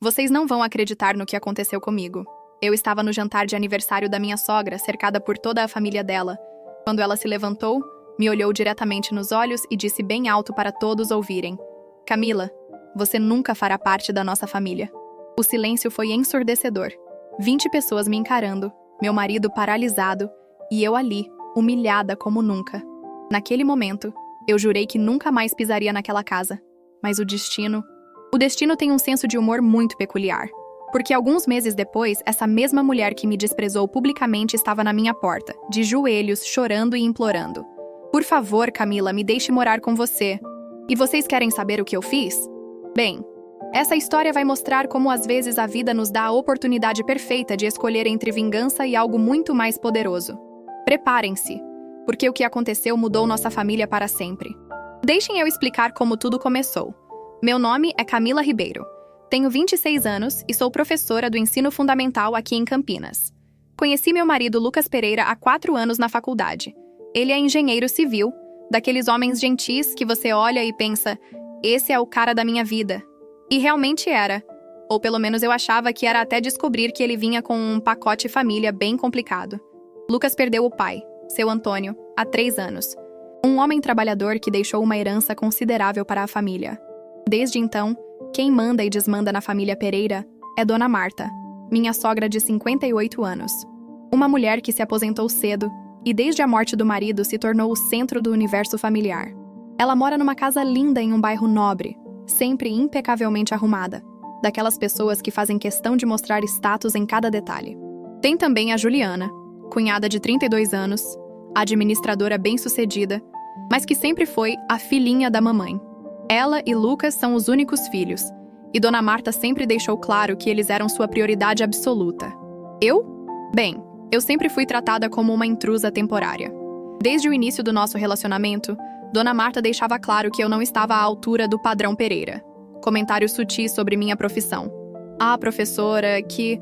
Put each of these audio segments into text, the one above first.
Vocês não vão acreditar no que aconteceu comigo. Eu estava no jantar de aniversário da minha sogra, cercada por toda a família dela. Quando ela se levantou, me olhou diretamente nos olhos e disse bem alto para todos ouvirem: Camila, você nunca fará parte da nossa família. O silêncio foi ensurdecedor. 20 pessoas me encarando, meu marido paralisado, e eu ali, humilhada como nunca. Naquele momento, eu jurei que nunca mais pisaria naquela casa. Mas o destino tem um senso de humor muito peculiar. Porque alguns meses depois, essa mesma mulher que me desprezou publicamente estava na minha porta, de joelhos, chorando e implorando: Por favor, Camila, me deixe morar com você. E vocês querem saber o que eu fiz? Bem, essa história vai mostrar como às vezes a vida nos dá a oportunidade perfeita de escolher entre vingança e algo muito mais poderoso. Preparem-se, porque o que aconteceu mudou nossa família para sempre. Deixem eu explicar como tudo começou. Meu nome é Camila Ribeiro. Tenho 26 anos e sou professora do ensino fundamental aqui em Campinas. Conheci meu marido Lucas Pereira há 4 anos na faculdade. Ele é engenheiro civil, daqueles homens gentis que você olha e pensa: esse é o cara da minha vida. E realmente era. Ou pelo menos eu achava que era, até descobrir que ele vinha com um pacote família bem complicado. Lucas perdeu o pai, seu Antônio, há 3 anos. Um homem trabalhador que deixou uma herança considerável para a família. Desde então, quem manda e desmanda na família Pereira é Dona Marta, minha sogra de 58 anos. Uma mulher que se aposentou cedo e desde a morte do marido se tornou o centro do universo familiar. Ela mora numa casa linda em um bairro nobre, sempre impecavelmente arrumada, daquelas pessoas que fazem questão de mostrar status em cada detalhe. Tem também a Juliana, cunhada de 32 anos, administradora bem-sucedida, mas que sempre foi a filhinha da mamãe. Ela e Lucas são os únicos filhos, e Dona Marta sempre deixou claro que eles eram sua prioridade absoluta. Eu? Bem, eu sempre fui tratada como uma intrusa temporária. Desde o início do nosso relacionamento, Dona Marta deixava claro que eu não estava à altura do padrão Pereira. Comentários sutis sobre minha profissão. Ah, professora, que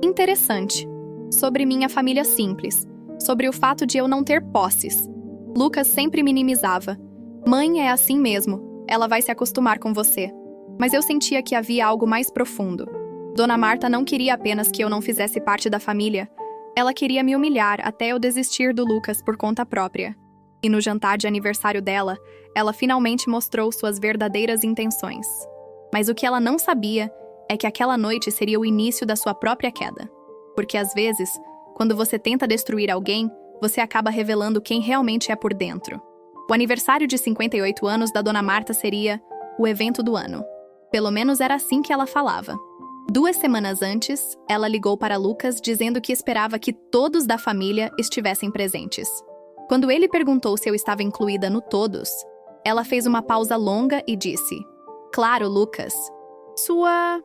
interessante. Sobre minha família simples. Sobre o fato de eu não ter posses. Lucas sempre minimizava. Mãe é assim mesmo. Ela vai se acostumar com você. Mas eu sentia que havia algo mais profundo. Dona Marta não queria apenas que eu não fizesse parte da família. Ela queria me humilhar até eu desistir do Lucas por conta própria. E no jantar de aniversário dela, ela finalmente mostrou suas verdadeiras intenções. Mas o que ela não sabia é que aquela noite seria o início da sua própria queda. Porque às vezes, quando você tenta destruir alguém, você acaba revelando quem realmente é por dentro. O aniversário de 58 anos da Dona Marta seria o evento do ano. Pelo menos era assim que ela falava. 2 semanas antes, ela ligou para Lucas dizendo que esperava que todos da família estivessem presentes. Quando ele perguntou se eu estava incluída no todos, ela fez uma pausa longa e disse: Claro, Lucas. Sua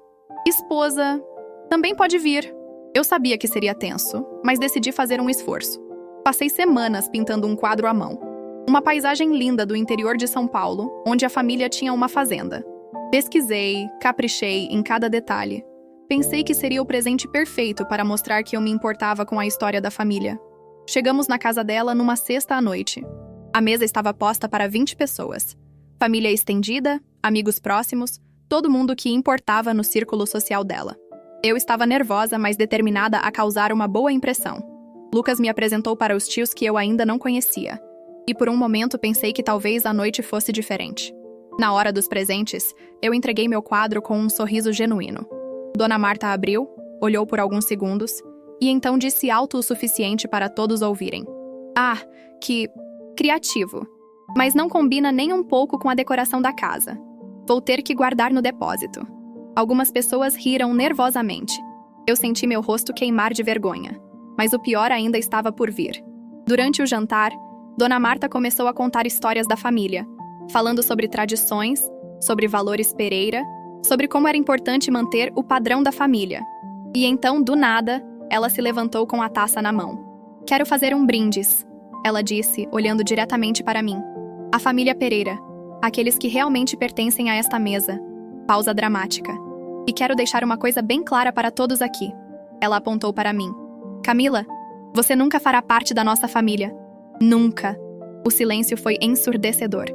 esposa também pode vir. Eu sabia que seria tenso, mas decidi fazer um esforço. Passei semanas pintando um quadro à mão. Uma paisagem linda do interior de São Paulo, onde a família tinha uma fazenda. Pesquisei, caprichei em cada detalhe. Pensei que seria o presente perfeito para mostrar que eu me importava com a história da família. Chegamos na casa dela numa sexta à noite. A mesa estava posta para 20 pessoas. Família estendida, amigos próximos, todo mundo que importava no círculo social dela. Eu estava nervosa, mas determinada a causar uma boa impressão. Lucas me apresentou para os tios que eu ainda não conhecia. E por um momento pensei que talvez a noite fosse diferente. Na hora dos presentes, eu entreguei meu quadro com um sorriso genuíno. Dona Marta abriu, olhou por alguns segundos, e então disse alto o suficiente para todos ouvirem: Ah, que criativo! Mas não combina nem um pouco com a decoração da casa. Vou ter que guardar no depósito. Algumas pessoas riram nervosamente. Eu senti meu rosto queimar de vergonha. Mas o pior ainda estava por vir. Durante o jantar, Dona Marta começou a contar histórias da família, falando sobre tradições, sobre valores Pereira, sobre como era importante manter o padrão da família. E então, do nada, ela se levantou com a taça na mão. Quero fazer um brindis, ela disse, olhando diretamente para mim. A família Pereira, aqueles que realmente pertencem a esta mesa. Pausa dramática. E quero deixar uma coisa bem clara para todos aqui. Ela apontou para mim. Camila, você nunca fará parte da nossa família. Nunca. O silêncio foi ensurdecedor.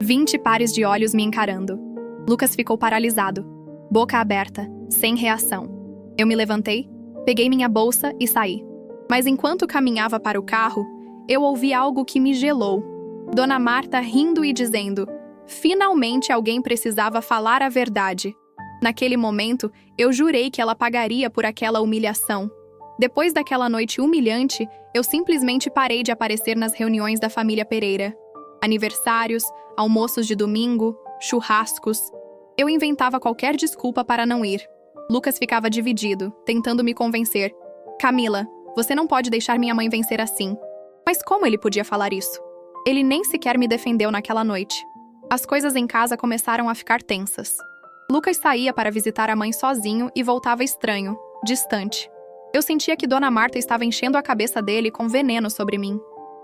20 pares de olhos me encarando. Lucas ficou paralisado, boca aberta, sem reação. Eu me levantei, peguei minha bolsa e saí. Mas enquanto caminhava para o carro, eu ouvi algo que me gelou. Dona Marta rindo e dizendo: finalmente alguém precisava falar a verdade. Naquele momento, eu jurei que ela pagaria por aquela humilhação. Depois daquela noite humilhante, eu simplesmente parei de aparecer nas reuniões da família Pereira. Aniversários, almoços de domingo, churrascos. Eu inventava qualquer desculpa para não ir. Lucas ficava dividido, tentando me convencer. Camila, você não pode deixar minha mãe vencer assim. Mas como ele podia falar isso? Ele nem sequer me defendeu naquela noite. As coisas em casa começaram a ficar tensas. Lucas saía para visitar a mãe sozinho e voltava estranho, distante. Eu sentia que Dona Marta estava enchendo a cabeça dele com veneno sobre mim.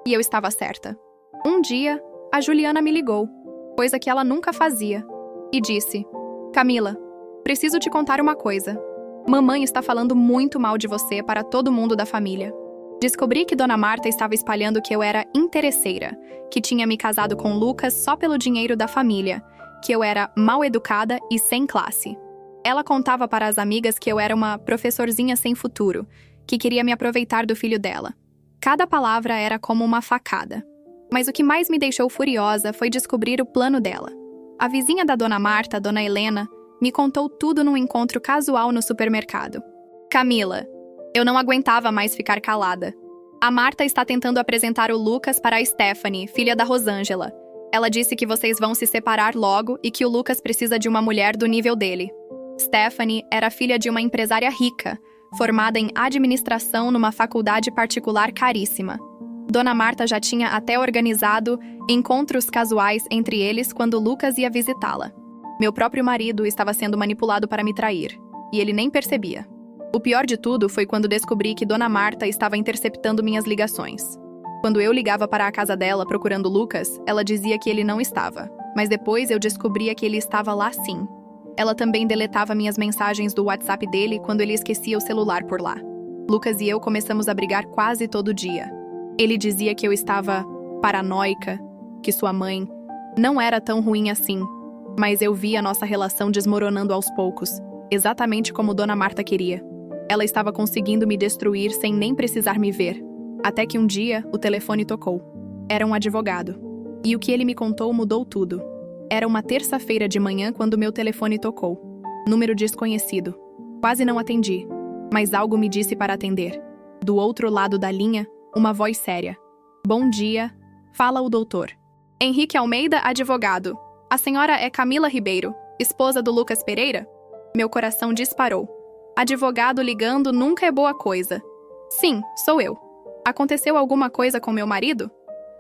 E eu estava certa. Um dia, a Juliana me ligou, coisa que ela nunca fazia, e disse: Camila, preciso te contar uma coisa. Mamãe está falando muito mal de você para todo mundo da família. Descobri que Dona Marta estava espalhando que eu era interesseira, que tinha me casado com Lucas só pelo dinheiro da família, que eu era mal educada e sem classe. Ela contava para as amigas que eu era uma professorzinha sem futuro, que queria me aproveitar do filho dela. Cada palavra era como uma facada. Mas o que mais me deixou furiosa foi descobrir o plano dela. A vizinha da Dona Marta, Dona Helena, me contou tudo num encontro casual no supermercado. Camila, eu não aguentava mais ficar calada. A Marta está tentando apresentar o Lucas para a Stephanie, filha da Rosângela. Ela disse que vocês vão se separar logo e que o Lucas precisa de uma mulher do nível dele. Stephanie era filha de uma empresária rica, formada em administração numa faculdade particular caríssima. Dona Marta já tinha até organizado encontros casuais entre eles quando Lucas ia visitá-la. Meu próprio marido estava sendo manipulado para me trair, e ele nem percebia. O pior de tudo foi quando descobri que Dona Marta estava interceptando minhas ligações. Quando eu ligava para a casa dela procurando Lucas, ela dizia que ele não estava, mas depois eu descobria que ele estava lá sim. Ela também deletava minhas mensagens do WhatsApp dele quando ele esquecia o celular por lá. Lucas e eu começamos a brigar quase todo dia. Ele dizia que eu estava paranoica, que sua mãe não era tão ruim assim, mas eu via nossa relação desmoronando aos poucos, exatamente como Dona Marta queria. Ela estava conseguindo me destruir sem nem precisar me ver. Até que um dia, o telefone tocou. Era um advogado. E o que ele me contou mudou tudo. Era uma terça-feira de manhã quando meu telefone tocou. Número desconhecido. Quase não atendi, mas algo me disse para atender. Do outro lado da linha, uma voz séria. Bom dia, fala o doutor. Henrique Almeida, advogado. A senhora é Camila Ribeiro, esposa do Lucas Pereira? Meu coração disparou. Advogado ligando nunca é boa coisa. Sim, sou eu. Aconteceu alguma coisa com meu marido?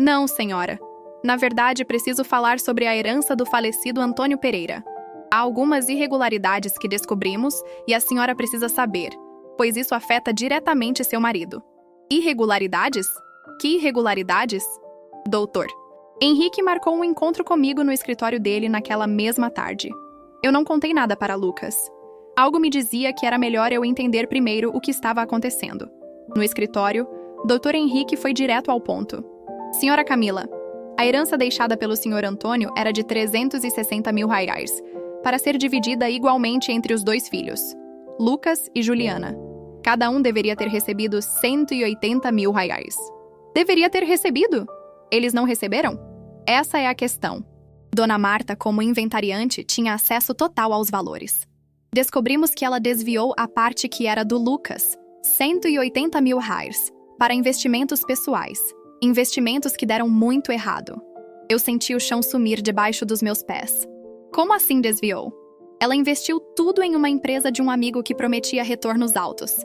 Não, senhora. Na verdade, preciso falar sobre a herança do falecido Antônio Pereira. Há algumas irregularidades que descobrimos e a senhora precisa saber, pois isso afeta diretamente seu marido. Irregularidades? Que irregularidades? Doutor. Henrique marcou um encontro comigo no escritório dele naquela mesma tarde. Eu não contei nada para Lucas. Algo me dizia que era melhor eu entender primeiro o que estava acontecendo. No escritório, Dr. Henrique foi direto ao ponto. Senhora Camila, a herança deixada pelo Sr. Antônio era de 360 mil reais, para ser dividida igualmente entre os dois filhos, Lucas e Juliana. Cada um deveria ter recebido 180 mil reais. Deveria ter recebido? Eles não receberam? Essa é a questão. Dona Marta, como inventariante, tinha acesso total aos valores. Descobrimos que ela desviou a parte que era do Lucas, 180 mil reais, para investimentos pessoais. Investimentos que deram muito errado. Eu senti o chão sumir debaixo dos meus pés. Como assim desviou? Ela investiu tudo em uma empresa de um amigo que prometia retornos altos.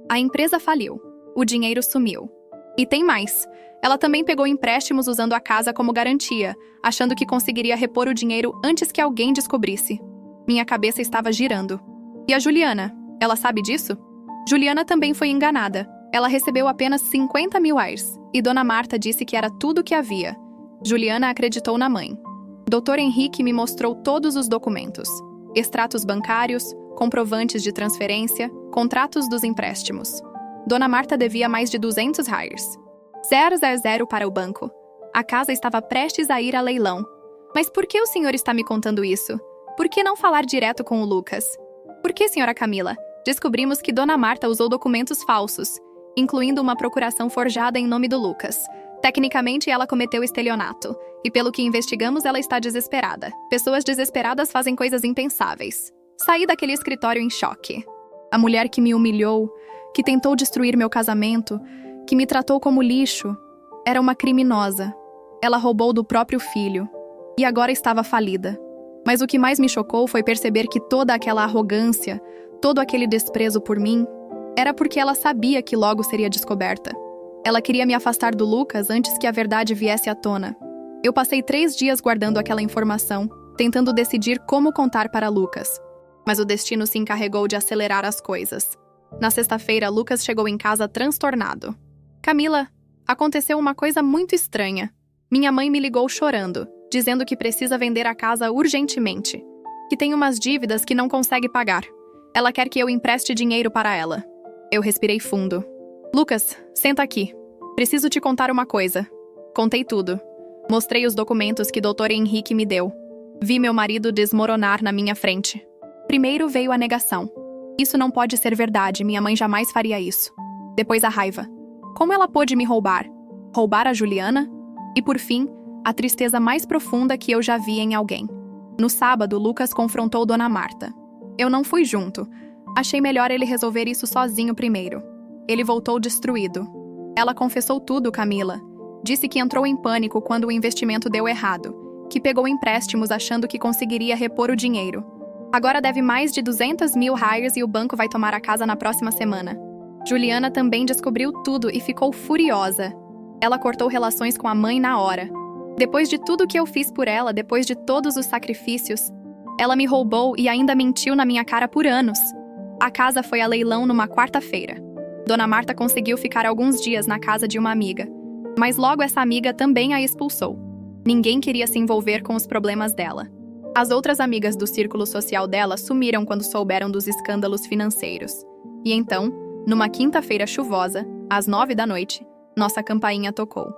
A empresa faliu. O dinheiro sumiu. E tem mais. Ela também pegou empréstimos usando a casa como garantia, achando que conseguiria repor o dinheiro antes que alguém descobrisse. Minha cabeça estava girando. E a Juliana? Ela sabe disso? Juliana também foi enganada. Ela recebeu apenas 50 mil reais, e Dona Marta disse que era tudo o que havia. Juliana acreditou na mãe. Dr. Henrique me mostrou todos os documentos. Extratos bancários, comprovantes de transferência, contratos dos empréstimos. Dona Marta devia mais de 200 reais. 000 para o banco. A casa estava prestes a ir a leilão. Mas por que o senhor está me contando isso? Por que não falar direto com o Lucas? Por que, senhora Camila? Descobrimos que Dona Marta usou documentos falsos, incluindo uma procuração forjada em nome do Lucas. Tecnicamente, ela cometeu estelionato. E pelo que investigamos, ela está desesperada. Pessoas desesperadas fazem coisas impensáveis. Saí daquele escritório em choque. A mulher que me humilhou, que tentou destruir meu casamento, que me tratou como lixo, era uma criminosa. Ela roubou do próprio filho. E agora estava falida. Mas o que mais me chocou foi perceber que toda aquela arrogância, todo aquele desprezo por mim, era porque ela sabia que logo seria descoberta. Ela queria me afastar do Lucas antes que a verdade viesse à tona. Eu passei 3 dias guardando aquela informação, tentando decidir como contar para Lucas. Mas o destino se encarregou de acelerar as coisas. Na sexta-feira, Lucas chegou em casa transtornado. Camila, aconteceu uma coisa muito estranha. Minha mãe me ligou chorando, dizendo que precisa vender a casa urgentemente, que tem umas dívidas que não consegue pagar. Ela quer que eu empreste dinheiro para ela. Eu respirei fundo. Lucas, senta aqui. Preciso te contar uma coisa. Contei tudo. Mostrei os documentos que Dr. Henrique me deu. Vi meu marido desmoronar na minha frente. Primeiro veio a negação. Isso não pode ser verdade, minha mãe jamais faria isso. Depois a raiva. Como ela pôde me roubar? Roubar a Juliana? E por fim, a tristeza mais profunda que eu já vi em alguém. No sábado, Lucas confrontou Dona Marta. Eu não fui junto. Achei melhor ele resolver isso sozinho primeiro. Ele voltou destruído. Ela confessou tudo, Camila. Disse que entrou em pânico quando o investimento deu errado, que pegou empréstimos achando que conseguiria repor o dinheiro. Agora deve mais de 200 mil reais e o banco vai tomar a casa na próxima semana. Juliana também descobriu tudo e ficou furiosa. Ela cortou relações com a mãe na hora. Depois de tudo que eu fiz por ela, depois de todos os sacrifícios, ela me roubou e ainda mentiu na minha cara por anos. A casa foi a leilão numa quarta-feira. Dona Marta conseguiu ficar alguns dias na casa de uma amiga, mas logo essa amiga também a expulsou. Ninguém queria se envolver com os problemas dela. As outras amigas do círculo social dela sumiram quando souberam dos escândalos financeiros. E então, numa quinta-feira chuvosa, às 9 da noite, nossa campainha tocou.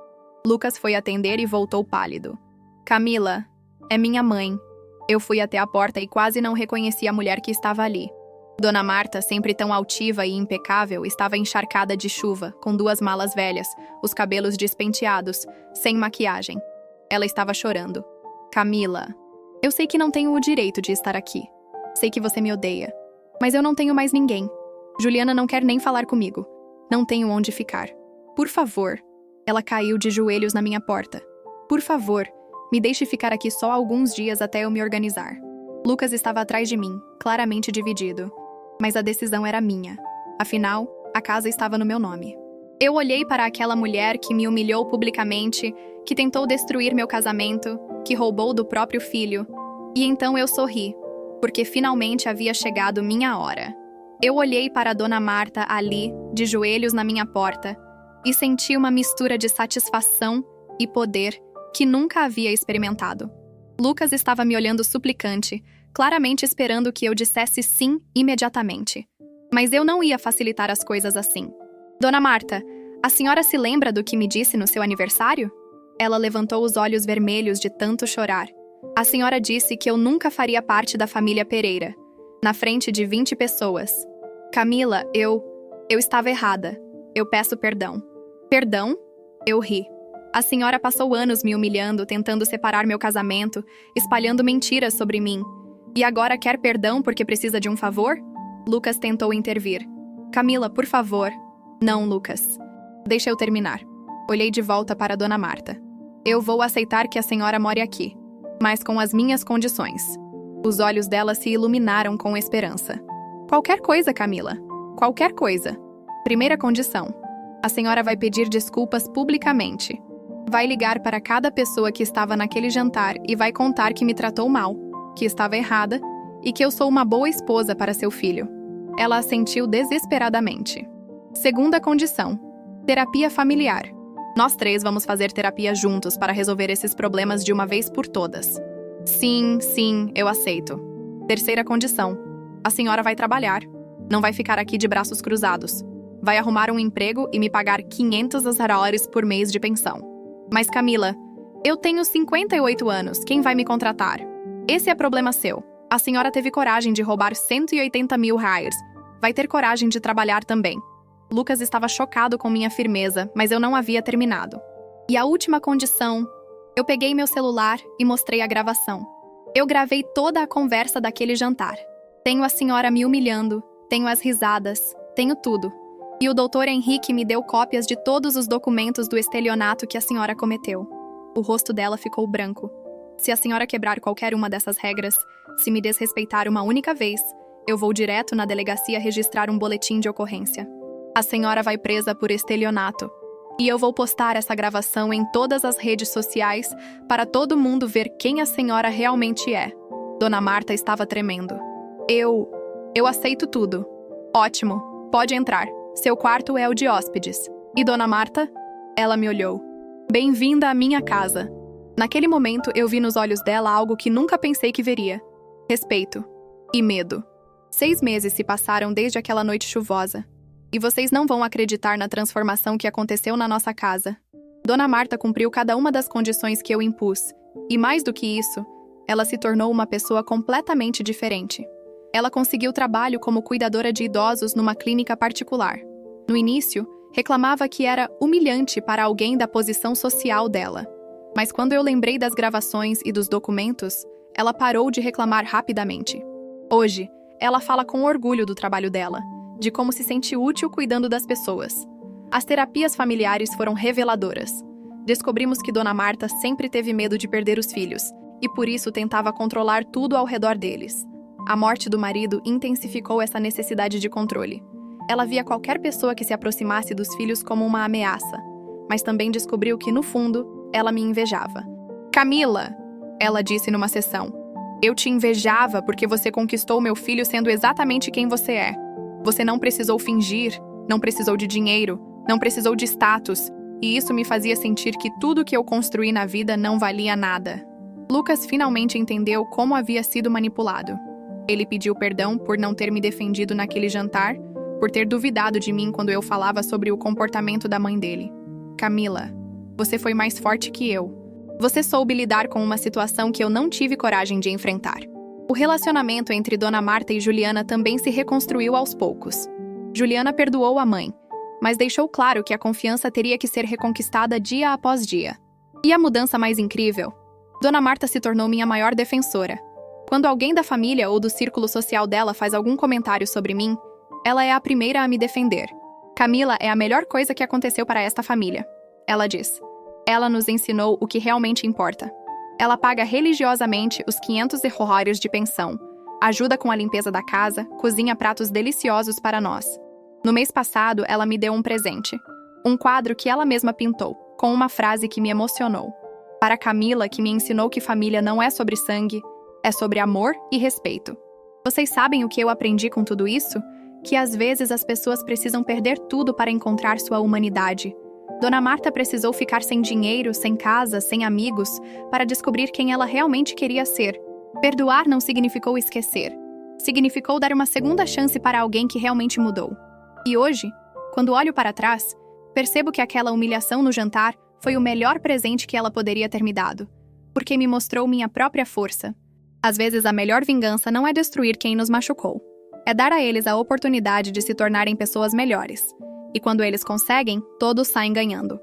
Lucas foi atender e voltou pálido. Camila, é minha mãe. Eu fui até a porta e quase não reconheci a mulher que estava ali. Dona Marta, sempre tão altiva e impecável, estava encharcada de chuva, com 2 malas velhas, os cabelos despenteados, sem maquiagem. Ela estava chorando. Camila, eu sei que não tenho o direito de estar aqui. Sei que você me odeia. Mas eu não tenho mais ninguém. Juliana não quer nem falar comigo. Não tenho onde ficar. Por favor. Ela caiu de joelhos na minha porta. Por favor, me deixe ficar aqui só alguns dias até eu me organizar. Lucas estava atrás de mim, claramente dividido. Mas a decisão era minha. Afinal, a casa estava no meu nome. Eu olhei para aquela mulher que me humilhou publicamente, que tentou destruir meu casamento, que roubou do próprio filho. E então eu sorri, porque finalmente havia chegado minha hora. Eu olhei para a Dona Marta ali, de joelhos na minha porta, e senti uma mistura de satisfação e poder que nunca havia experimentado. Lucas estava me olhando suplicante, claramente esperando que eu dissesse sim imediatamente. Mas eu não ia facilitar as coisas assim. Dona Marta, a senhora se lembra do que me disse no seu aniversário? Ela levantou os olhos vermelhos de tanto chorar. A senhora disse que eu nunca faria parte da família Pereira, na frente de 20 pessoas. Camila, eu estava errada. Eu peço perdão. Perdão? Eu ri. A senhora passou anos me humilhando, tentando separar meu casamento, espalhando mentiras sobre mim. E agora quer perdão porque precisa de um favor? Lucas tentou intervir. Camila, por favor. Não, Lucas. Deixa eu terminar. Olhei de volta para Dona Marta. Eu vou aceitar que a senhora more aqui, mas com as minhas condições. Os olhos dela se iluminaram com esperança. Qualquer coisa, Camila. Qualquer coisa. Primeira condição. A senhora vai pedir desculpas publicamente. Vai ligar para cada pessoa que estava naquele jantar e vai contar que me tratou mal, que estava errada e que eu sou uma boa esposa para seu filho. Ela assentiu desesperadamente. Segunda condição. Terapia familiar. Nós 3 vamos fazer terapia juntos para resolver esses problemas de uma vez por todas. Sim, eu aceito. Terceira condição. A senhora vai trabalhar. Não vai ficar aqui de braços cruzados. Vai arrumar um emprego e me pagar 500 dólares por mês de pensão. Mas Camila, eu tenho 58 anos, quem vai me contratar? Esse é problema seu. A senhora teve coragem de roubar 180 mil reais. Vai ter coragem de trabalhar também. Lucas estava chocado com minha firmeza, mas eu não havia terminado. E a última condição... Eu peguei meu celular e mostrei a gravação. Eu gravei toda a conversa daquele jantar. Tenho a senhora me humilhando, tenho as risadas, tenho tudo. E o doutor Henrique me deu cópias de todos os documentos do estelionato que a senhora cometeu. O rosto dela ficou branco. Se a senhora quebrar qualquer uma dessas regras, se me desrespeitar uma única vez, eu vou direto na delegacia registrar um boletim de ocorrência. A senhora vai presa por estelionato. E eu vou postar essa gravação em todas as redes sociais para todo mundo ver quem a senhora realmente é. Dona Marta estava tremendo. Eu aceito tudo. Ótimo, pode entrar. Seu quarto é o de hóspedes. E Dona Marta? Ela me olhou. Bem-vinda à minha casa. Naquele momento, eu vi nos olhos dela algo que nunca pensei que veria. Respeito. E medo. 6 meses se passaram desde aquela noite chuvosa. E vocês não vão acreditar na transformação que aconteceu na nossa casa. Dona Marta cumpriu cada uma das condições que eu impus. E mais do que isso, ela se tornou uma pessoa completamente diferente. Ela conseguiu trabalho como cuidadora de idosos numa clínica particular. No início, reclamava que era humilhante para alguém da posição social dela. Mas quando eu lembrei das gravações e dos documentos, ela parou de reclamar rapidamente. Hoje, ela fala com orgulho do trabalho dela, de como se sente útil cuidando das pessoas. As terapias familiares foram reveladoras. Descobrimos que Dona Marta sempre teve medo de perder os filhos, e por isso tentava controlar tudo ao redor deles. A morte do marido intensificou essa necessidade de controle. Ela via qualquer pessoa que se aproximasse dos filhos como uma ameaça, mas também descobriu que, no fundo, ela me invejava. Camila, ela disse numa sessão, eu te invejava porque você conquistou meu filho sendo exatamente quem você é. Você não precisou fingir, não precisou de dinheiro, não precisou de status, e isso me fazia sentir que tudo que eu construí na vida não valia nada. Lucas finalmente entendeu como havia sido manipulado. Ele pediu perdão por não ter me defendido naquele jantar, por ter duvidado de mim quando eu falava sobre o comportamento da mãe dele. Camila, você foi mais forte que eu. Você soube lidar com uma situação que eu não tive coragem de enfrentar. O relacionamento entre Dona Marta e Juliana também se reconstruiu aos poucos. Juliana perdoou a mãe, mas deixou claro que a confiança teria que ser reconquistada dia após dia. E a mudança mais incrível? Dona Marta se tornou minha maior defensora. Quando alguém da família ou do círculo social dela faz algum comentário sobre mim, ela é a primeira a me defender. Camila é a melhor coisa que aconteceu para esta família, ela diz. Ela nos ensinou o que realmente importa. Ela paga religiosamente os 500 horrários de pensão, ajuda com a limpeza da casa, cozinha pratos deliciosos para nós. No mês passado, ela me deu um presente. Um quadro que ela mesma pintou, com uma frase que me emocionou. Para Camila, que me ensinou que família não é sobre sangue, é sobre amor e respeito. Vocês sabem o que eu aprendi com tudo isso? Que às vezes as pessoas precisam perder tudo para encontrar sua humanidade. Dona Marta precisou ficar sem dinheiro, sem casa, sem amigos, para descobrir quem ela realmente queria ser. Perdoar não significou esquecer. Significou dar uma segunda chance para alguém que realmente mudou. E hoje, quando olho para trás, percebo que aquela humilhação no jantar foi o melhor presente que ela poderia ter me dado, porque me mostrou minha própria força. Às vezes a melhor vingança não é destruir quem nos machucou. É dar a eles a oportunidade de se tornarem pessoas melhores. E quando eles conseguem, todos saem ganhando.